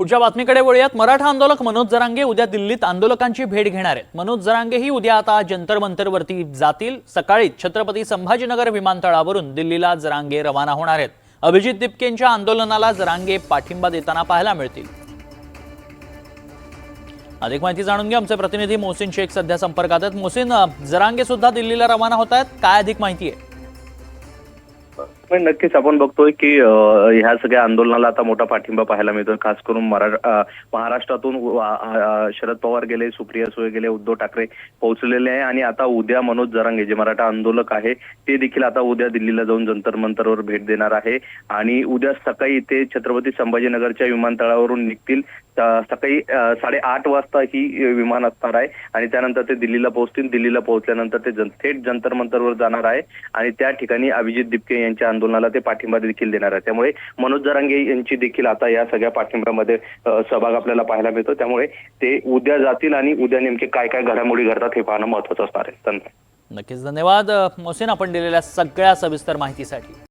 पुढच्या बातमीकडे वळूयात। मराठा आंदोलक मनोज जरांगे उद्या दिल्लीत आंदोलकांची भेट घेणार आहेत। मनोज जरांगे ही उद्या आता जंतर मंतरवरती जातील। सकाळी छत्रपती संभाजीनगर विमानतळावरून दिल्लीला जरांगे रवाना होणार आहेत। अभिजित दिपकेंच्या आंदोलनाला जरांगे पाठिंबा देताना पाहायला मिळतील। अधिक माहिती जाणून घ्या, आमचे प्रतिनिधी मोहसिन शेख सध्या संपर्कात आहेत। मोहसिन, जरांगे सुद्धा दिल्लीला रवाना होत आहेत, काय अधिक माहिती आहे? नक्कीच आपण बघतोय की ह्या सगळ्या आंदोलनाला आता मोठा पाठिंबा पाहायला मिळतोय। खास करून महाराष्ट्रातून शरद पवार गेले, सुप्रिया सुळे गेले, उद्धव ठाकरे पोहोचलेले आहे आणि आता उद्या मनोज जरांगे जे मराठा आंदोलक आहे ते देखील आता उद्या दिल्लीला जाऊन जंतर मंतरवर भेट देणार आहे आणि उद्या सकाळी इथे छत्रपती संभाजीनगरच्या विमानतळावरून निघतील। सकाळी 8:30 वाजता ही विमान असणार आहे आणि त्यानंतर ते दिल्लीला पोहोचतील। दिल्लीला पोहोचल्यानंतर ते थेट जंतर मंतरवर जाणार आहे आणि त्या ठिकाणी अभिजित दिपके यांच्या आंदोलनाला ते पाठिंबा देखील देणार आहे। त्यामुळे मनोज जरांगे यांची देखील आता या सगळ्या पाठिंब्यामध्ये सहभाग आपल्याला पाहायला मिळतो। त्यामुळे ते उद्या जातील आणि उद्या नेमके काय काय घडामोडी घडतात हे पाहणं महत्त्वाचं असणार आहे। नक्कीच, धन्यवाद मोहसिन, आपण दिलेल्या सगळ्या सविस्तर माहितीसाठी।